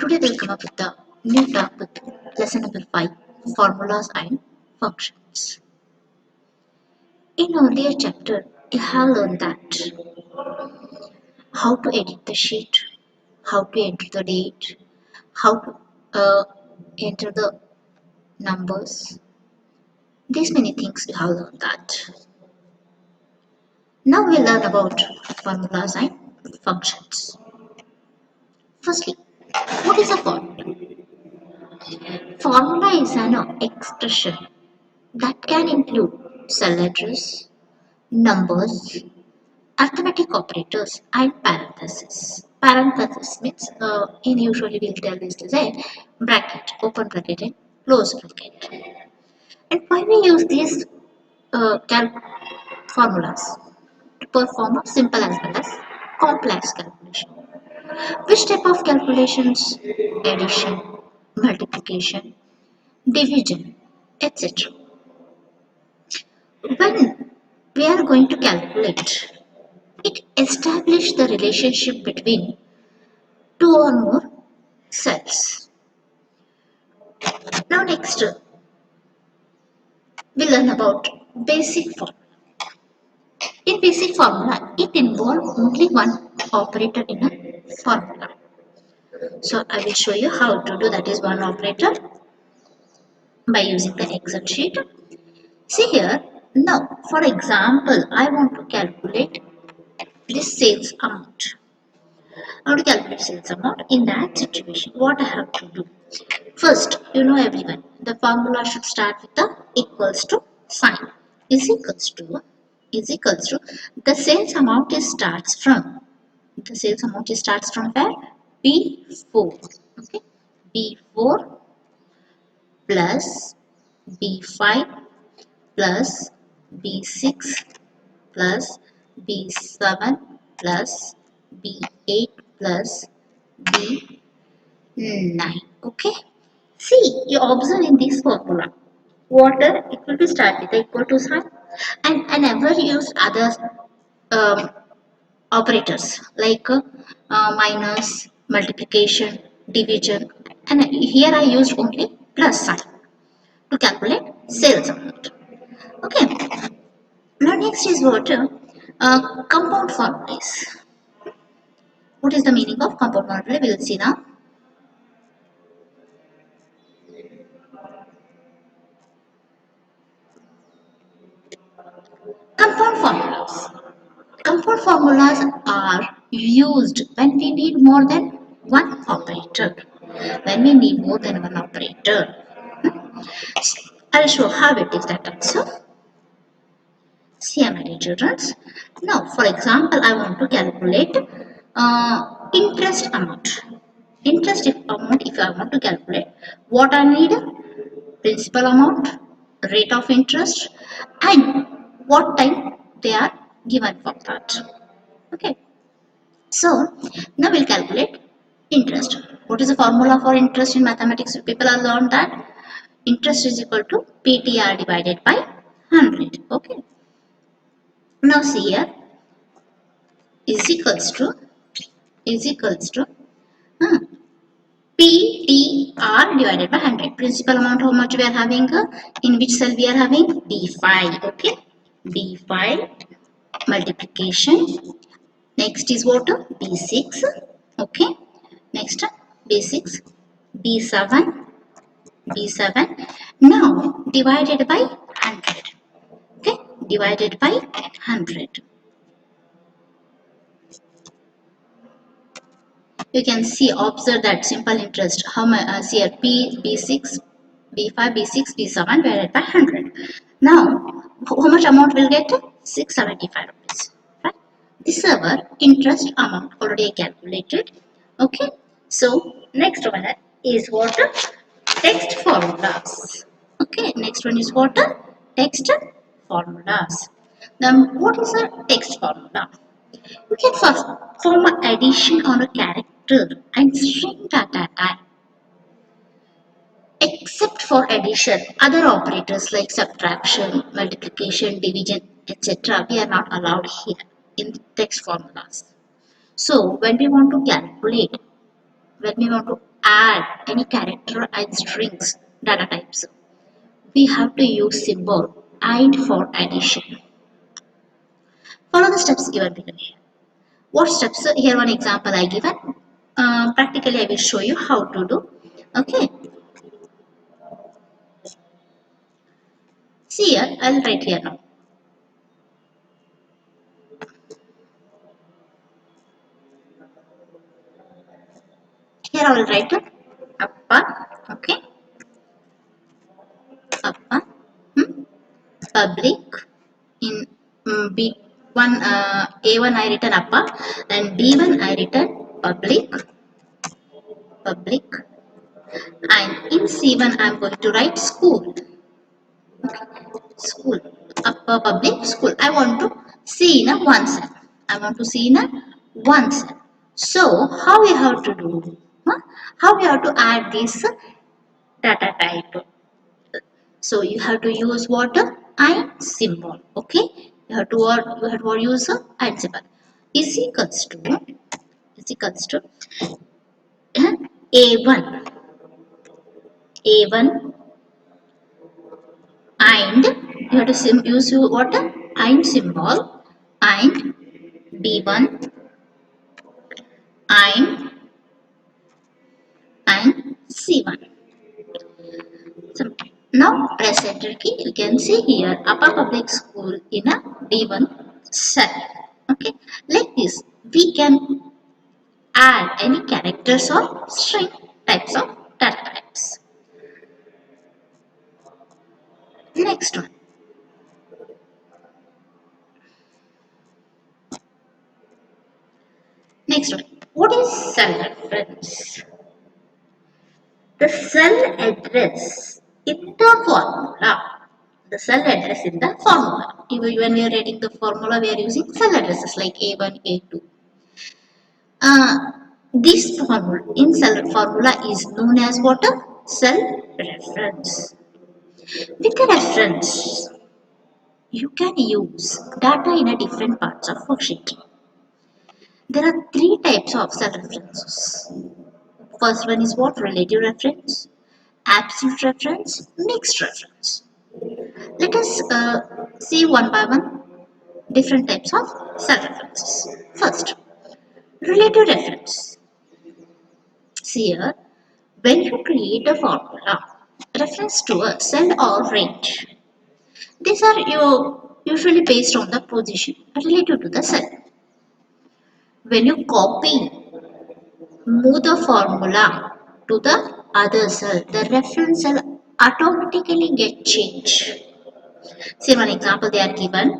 Today we'll come up with the new topic, lesson number 5, formulas and functions. In earlier chapter, you have learned that how to edit the sheet, how to enter the date, how to enter the numbers. These many things you have learned that. Now we'll learn about formulas and functions. Firstly, what is a formula? Formula is an expression that can include cell address, numbers, arithmetic operators, and parentheses. Parentheses means in usually we'll tell this to say bracket, open bracket, and close bracket. And why we use these formulas to perform a simple as well as complex calculation. Which type of calculations? Addition, multiplication, division, etc. When we are going to calculate, it establishes the relationship between two or more cells. Now next, we learn about basic formula. In basic formula, it involves only one operator in a formula. So I will show you how to do that is one operator by using the Excel sheet. See here, now for example, I want to calculate this sales amount. How to calculate sales amount? In that situation, what I have to do? First, you know everyone, the formula should start with the equals to sign. Is equals to the sales amount starts from where? B4. Okay, B4 plus B5 plus B6 plus B7 plus B8 plus B9. Okay. See, you observe in this formula, water it will be start with the equal to sign, and I never use other um, operators like minus, multiplication, division, and here I used only plus sign to calculate sales amount. Okay. Now next is what compound formula is. What is the meaning of compound formula? We will see now. Compound formulas. Compound formulas are used when we need more than one operator. When we need more than one operator. I'll show how it is that also. See, my dear children. Now, for example, I want to calculate interest amount. Interest amount, if I want to calculate, what I need? Principal amount, rate of interest, and what time they are given for that. Okay. So now we'll calculate interest. What is the formula for interest in mathematics? People have learned that interest is equal to PTR divided by 100. Okay. Now see here is equals to PTR divided by 100. Principal amount how much we are having? In which cell we are having? B5. Okay. B5 multiplication. Next is what? B6. Okay. Next B6. B7. B7. Now divided by 100. Okay. Divided by 100. You can see, observe that simple interest. How much? See here, B6, B5, B6, B7 divided by 100. Now, how much amount will get? 675 rupees. Right? This is our interest amount already calculated. Okay. So, next one is what? Text formulas. Okay. Next one is what? Text formulas. Now, what is a text formula? You can first form an addition on a character and string data type. Except for addition, other operators like subtraction, multiplication, division, etc. we are not allowed here in text formulas. So when we want to calculate, when we want to add any character and strings data types, we have to use symbol and for addition. Follow the steps given below here. What steps? Here one example I given. Practically I will show you how to do. Okay. See here, I'll write here now. Here I will write APPA. Okay. APPA. Public. In B1, A1 I written APPA and B1 I written public. Public. And in C1 I am going to write school. School. Upper public school. I want to see in a one cell. I want to see in a one cell. So how we have to do? How we have to add this data type? So you have to use what? And symbol. Okay. You have to use a and symbol. Is equals to A1. A1 and you have to use what? And symbol and B1 and C1. So now press enter key. You can see here upper public school in a B1 cell. Okay, like this we can add any characters or string types of data types. Next one. Next one. What is cell reference? The cell address in the formula. The cell address in the formula. Even when we are writing the formula, we are using cell addresses like A1, A2. This formula in cell formula is known as what? Cell reference. With a reference, you can use data in a different parts of worksheet. There are three types of cell references. First one is what? Relative reference, absolute reference, mixed reference. Let us see one by one different types of cell references. First, relative reference. See here, when you create a formula, reference to a cell or range, these are usually based on the position relative to the cell. When you move the formula to the other cell, the reference cell automatically get changed. See one example they are given.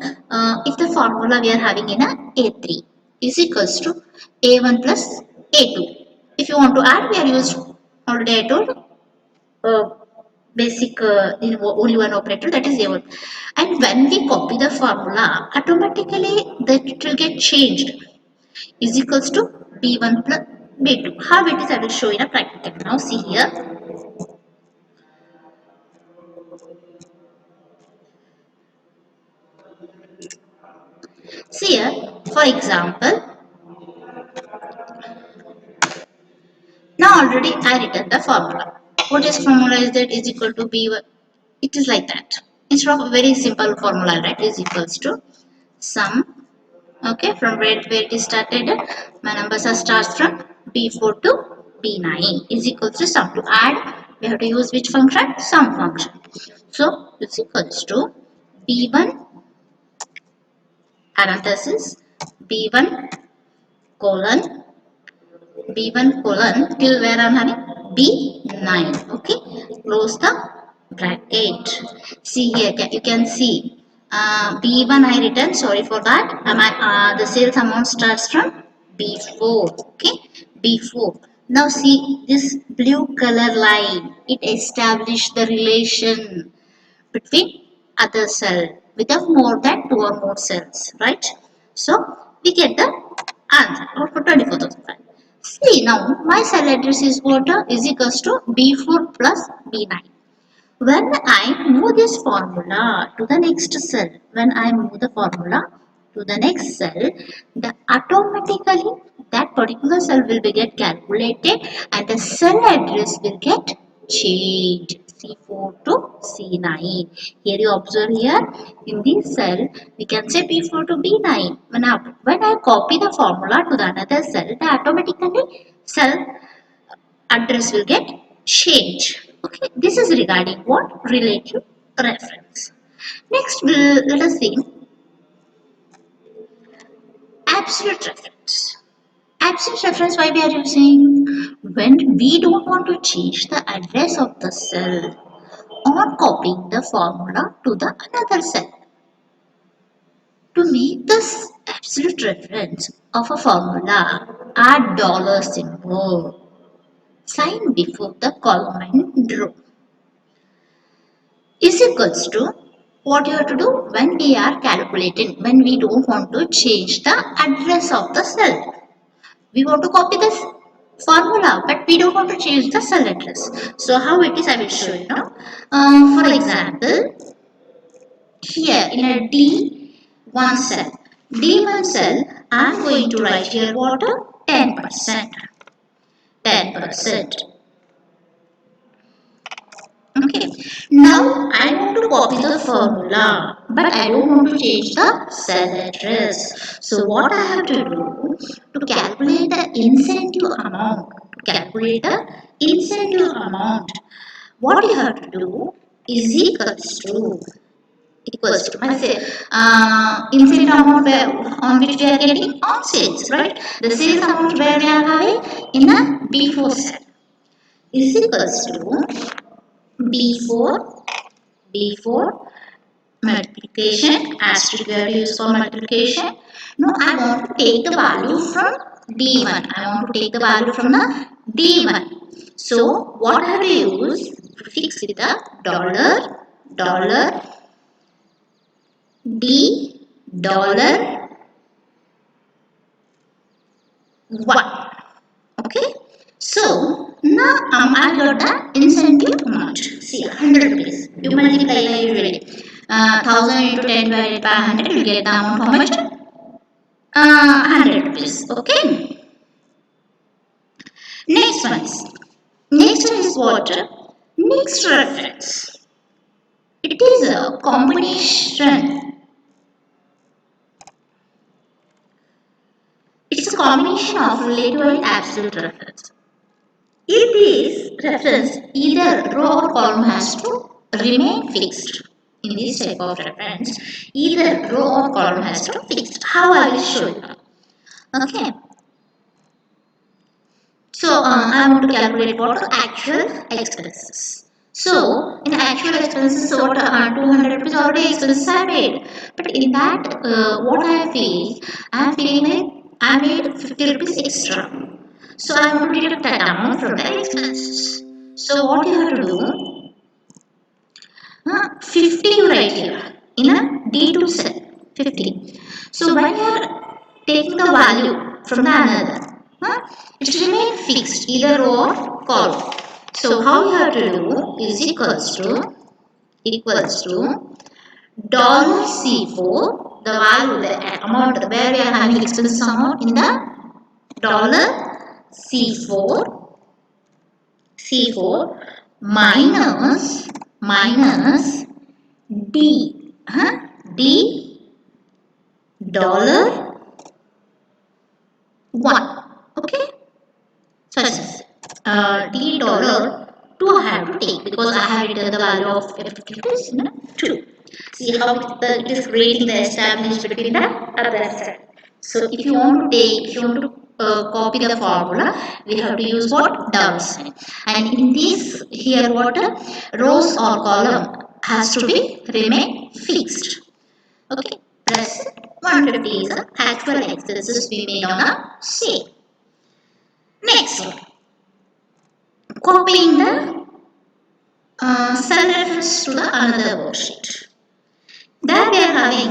If the formula we are having in a A3 is equals to A1 plus A2. If you want to add, we are used already I told basic only one operator, that is A1. And when we copy the formula, automatically that it will get changed is equals to B1 plus B2. How it is I will show in a practical. Now see here. See here, for example, now already I written the formula. What is formula is that is equal to B1. It is like that. Instead of a very simple formula, right, is equals to sum. Okay, from where it is started, my numbers are starts from B4 to B9 is equals to sum. To add, we have to use which function? Sum function. So it's equals to B1 parenthesis B1 colon B1 colon till where I'm having B9. Okay, close the bracket. See here, you can see B1 I written, sorry for that. The sales amount starts from B4. Okay, B4. Now see this blue color line, it established the relation between other cell with a more than two or more cells, right? So we get the answer for 24,005. See now my cell address is what is equals to B4 plus B9. When I move this formula to the next cell, when I move the formula to the next cell, the automatically that particular cell will be get calculated and the cell address will get changed. C4 to C9. Here you observe here in this cell we can say B4 to B9. Now when I copy the formula to the another cell, the automatically cell address will get changed. Okay, this is regarding what? Relative reference. Next, let us see absolute reference. Absolute reference, why we are using? When we don't want to change the address of the cell on copying the formula to the another cell. To make this absolute reference of a formula, add dollar symbol sign before the column and row is equals to what you have to do when we are calculating, when we don't want to change the address of the cell. We want to copy this formula, but we don't want to change the cell address. So how it is, I will show you now. For example, here in a D1 cell, D1 cell, I am going to write here what? 10%. 10%. Okay. Now I want to copy the formula, but I don't want to change the cell address. So what I have to do to calculate the incentive amount, what you have to do is equals to my say incentive amount where, on which we are getting on sales, right? The sales amount where we are having in a B4 cell is equals to B4 B4 multiplication, asterisk we have to use for multiplication. No, I want to take the value from D1. I want to take the value from the D1. So what I have to use? Prefix with the dollar D dollar 1. Okay. So now I got the incentive amount. See, 100 rupees. You multiply usually. 1000 into 10 divided by 100, you get the amount how much? 100 rupees. Okay. Next one is what? Mixed reference. It is a combination. It's a combination of relative and absolute reference. In this reference, either row or column has to remain fixed. In this type of reference, either row or column has to fixed. How I will show you. Okay. So I want to calculate what are actual expenses. So in actual expenses, what are 200 rupees already expenses I made. But in that, what I feel, I am feeling like I made 50 rupees extra. So I want to deduct that amount from the expenses. So what you have to do? 50 you write here in a D2 cell. 50. So when you are taking the value from the another, it remain fixed either row or column. So how you have to do is equals to dollar C4, the value, the amount where we are having expenses amount in the dollar C4 minus D D dollar 1. Okay. So D dollar 2 I have to take because I have written the value of 50 rupees 2. See how it is creating the established between the other side. So if you want to copy the formula, we have to use what? Dollar sign. And in this here what? Rows or column has to be remain fixed. Okay. Plus 150 is the actual expenses we made on a sale. Next one. Copying the cell reference to the another worksheet. There we are having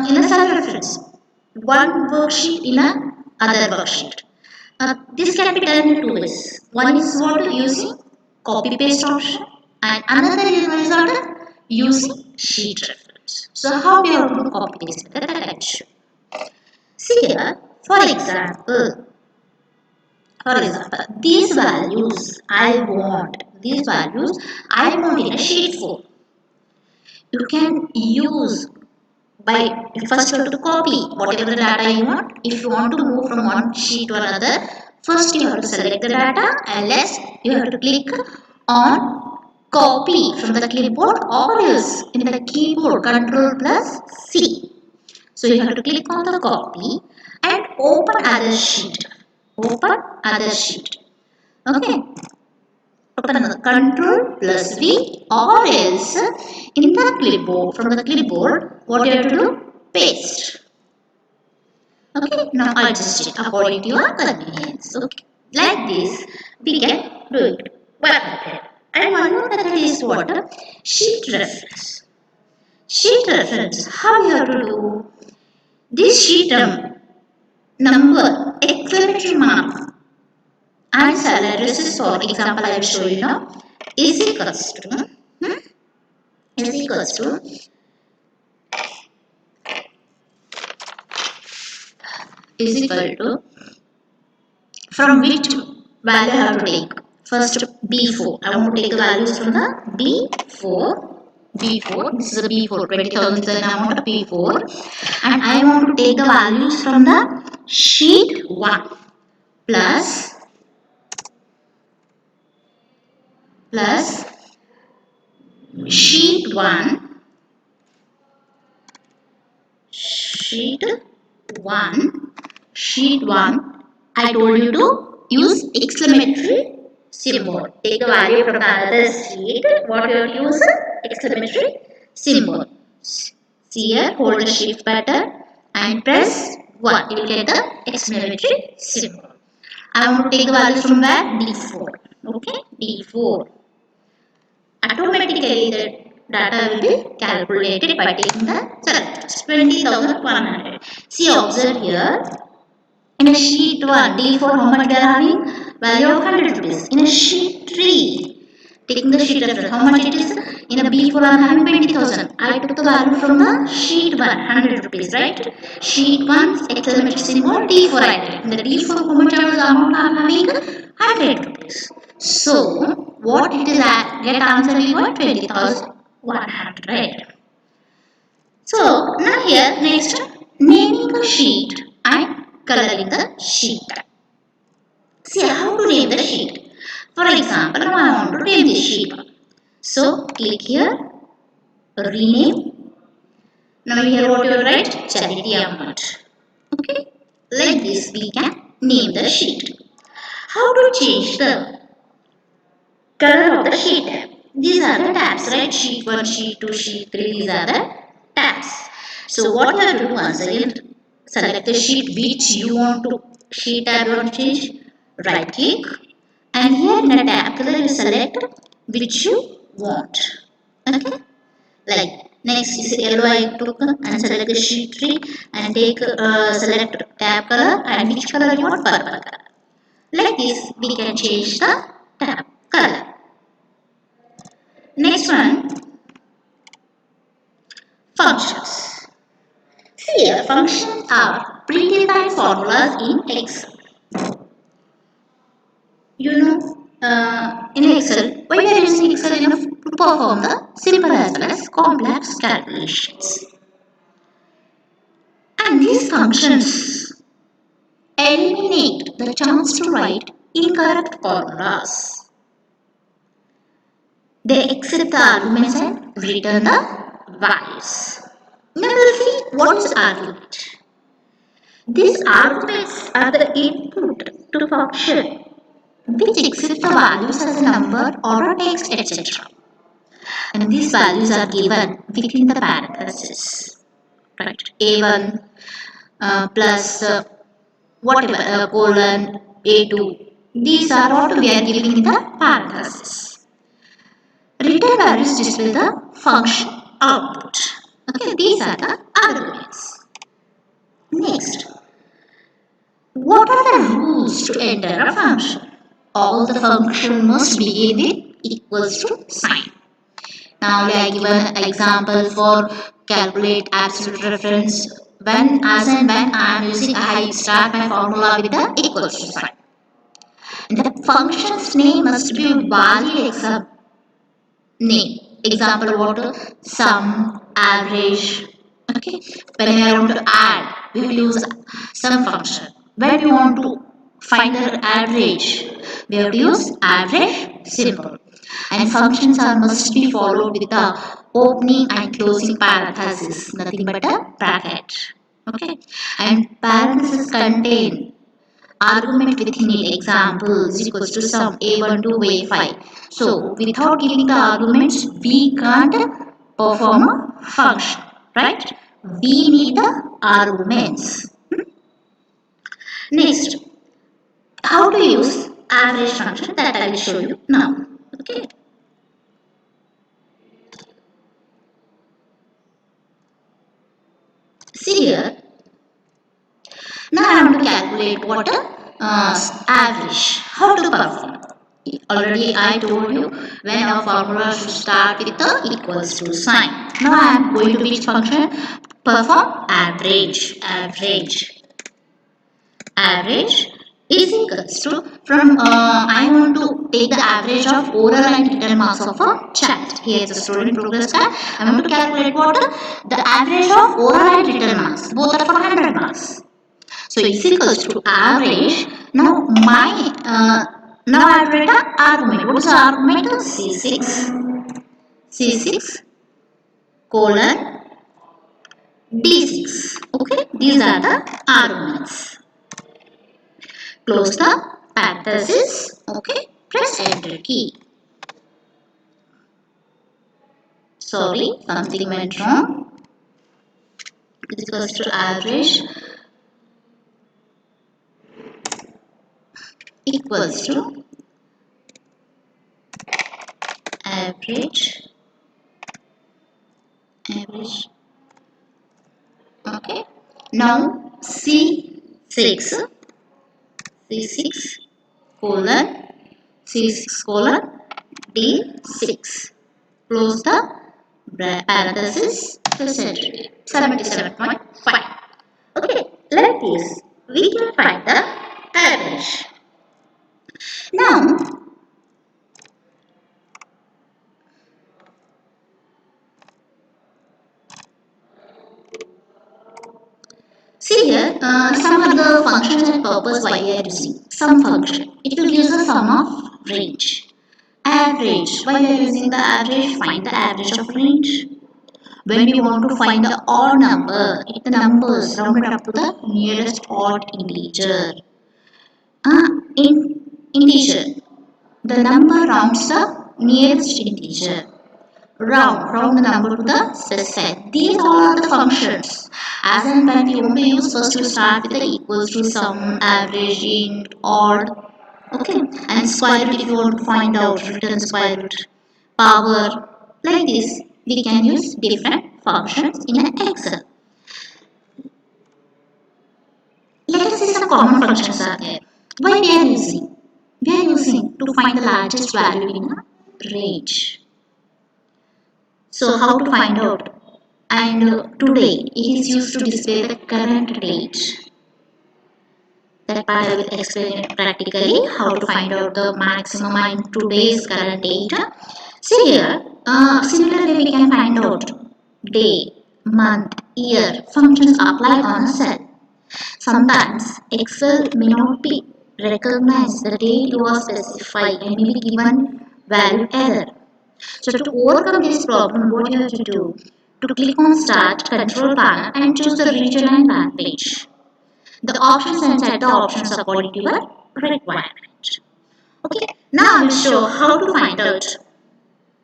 in a cell reference one worksheet in a other worksheet. This can be done in two ways. One is what using copy paste option and another is what using sheet reference. values. So how we have to copy this method that I show. See here, for example, these values I want in a sheet 4. You can use by first you have to copy whatever the data you want. If you want to move from one sheet to another, first you have to select the data and you have to click on copy from the clipboard or else in the keyboard control plus C. So you have to click on the copy and open other sheet. Okay. Open the control plus V or else in the clipboard, from the clipboard, what you have to do? Paste. Okay, now adjust it according to your convenience. Okay, like this we can do it. One method. And one more method is what? Sheet reference. Sheet reference. How you have to do? This sheet number, exclamation mark and cell addresses, for example I will show you now, is equals to is equals to is equal to from which value I have to take. First B4. I want to take the values from the B4. This is a B4. 20,000 is the amount of B4. And I want to take the values from the sheet 1 plus sheet 1 sheet 1 I told you to use exclamatory symbol. Take the value from the other sheet. What you have to use? Exclamatory symbol. See here, hold the shift button and press 1. You will get the exclamatory symbol. I want to take the values from where? D4. Okay, D4. Automatically the data will be calculated by taking the selectors. 20,100. See, observe here. In a sheet 1, D4, how much we are having? Value of 100 rupees. In a sheet 3, taking the sheet reference, how much it is? In a B4, I am having 20,000. I took the value from the sheet 1, 100 rupees, right? Sheet 1, exclamation symbol, D4 I take. In the D4, how much I was amount I am having? 100 rupees. So, what it is at? Get answer we got 20,100, right? So, now here, next, naming a sheet and coloring the sheet. See how to name the sheet. For example, now I want to name this sheet. So click here, rename. Now here what you write? Charity amount. Okay. Like this we can name the sheet. How to change the color of the sheet? These are the tabs, right? Sheet 1, sheet 2, sheet 3. These are the tabs. So what you have to do once again, select the sheet which you want to, sheet tab you want to change. Right click and here in the tab color you select which you want. Okay, like next is yellow I took and select the sheet 3 and take select tab color and which color you want, purple color. Like this we can change the tab color. Next one, functions. Here functions are predefined formulas in Excel. You know, in Excel, why we are using Excel enough to perform the simple as well as complex calculations. And these functions eliminate the chance to write incorrect formulas. They accept the arguments and return the values. Now we'll see what is argument. These arguments are the input to function which accept the values as a number or a text, etc. And these values are given within the parenthesis. Right? A1 plus whatever colon A2. These are what we are giving in the parenthesis. Return values display the function output. Okay, these are the arguments. Next, what are the rules to enter a function? All the function must begin with equals to sign. Now I give an example for calculate absolute reference when as and when I am using, I start my formula with the equals to sign. The function's name must be valid except name. Example what? Sum, average. Okay. When we want to add, we will use sum function. When we want to find the average, we have to use average simple. And functions are must be followed with the opening and closing parenthesis, nothing but a bracket. Okay. And parentheses contain argument within it. Example is equals to sum a1 to a5. So without giving the arguments, we can't perform a function, right? We need the arguments. Next, how to use average function, that I will show you now. Okay. See here. Now I want to calculate what average. How to perform? Already I told you when our formula should start with the equals to sign. Now I am going to which function? Perform average. Average is equals to from I want to take the average of oral and written marks of a child. Here is the student progress card. I want to calculate what the average of oral and written marks. Both are for 100 marks. So is equals to average. Now my now I have written argument. What is the argument? C6 colon D6. Okay, these are the arguments. Close the parenthesis. Okay, press enter key. Sorry, something went wrong. This equals to average equals to average. Okay. Now C6 colon C6 colon D6. Close the parenthesis. 77.5. Okay, like this we can find the average. Now see here, some are the functions and purpose why we are using. Sum function. It will use a sum of range. Average. Why we are using the average? Find the average of range. When we want to find the odd number, if the numbers rounded up to the nearest odd integer. In integer, the number rounds the nearest integer. Round the number to the specified. These all are the functions. As and when we want to use, first we start with the equals to sum, average, int, odd. Okay, and square root if you want to find out, return square root, power. Like this, we can use different functions in an Excel. Let us see some common functions are there. Why we are using? We are using to find the largest value in a range. So how to find out? And today it is used to display the current date. That part I will explain it practically how to find out the maximum and today's current date. See here, similarly we can find out day, month, year functions applied on a cell. Sometimes Excel may not be recognize the date you are specified and may be given value error. So to overcome this problem, what you have to do? To click on Start Control Panel and choose the region and language. The options and set the options according to your requirement. Okay, now I will show how to find out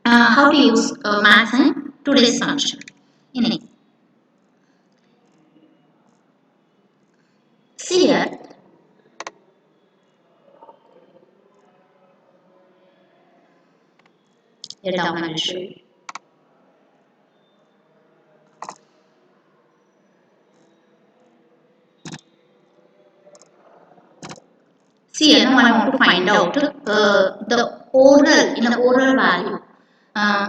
how to use math and today's function in it. See here, down I will show you. See here, now I want to find out the oral in the oral value,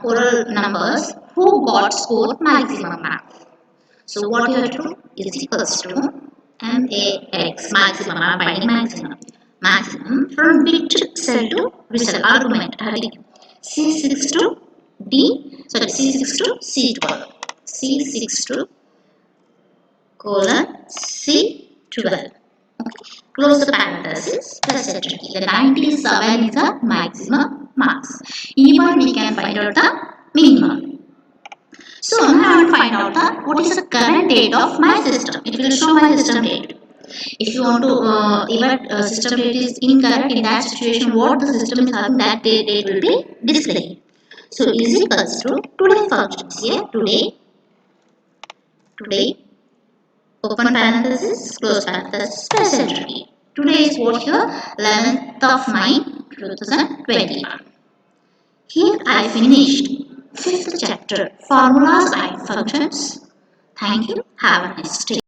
oral numbers. who got score maximum marks. So what you have to do is equals to max maximum or finding maximum from which cell to result argument C6 to C6 to C12 C6 to colon C12. Close the parenthesis plus enter key. The 97 is the maximum marks. Even we can find out the minimum. So now I want to find out what is the current date of my system. It will show my system date. If you want to even system date is incorrect, in that situation what the system is having, that date will be displayed. So is equals to today functions here. Today open parenthesis, close parenthesis, press enter key. Today is what here? 11th of May 2021. Here I finished 5th chapter, formulas and functions. Thank you. Have a nice day.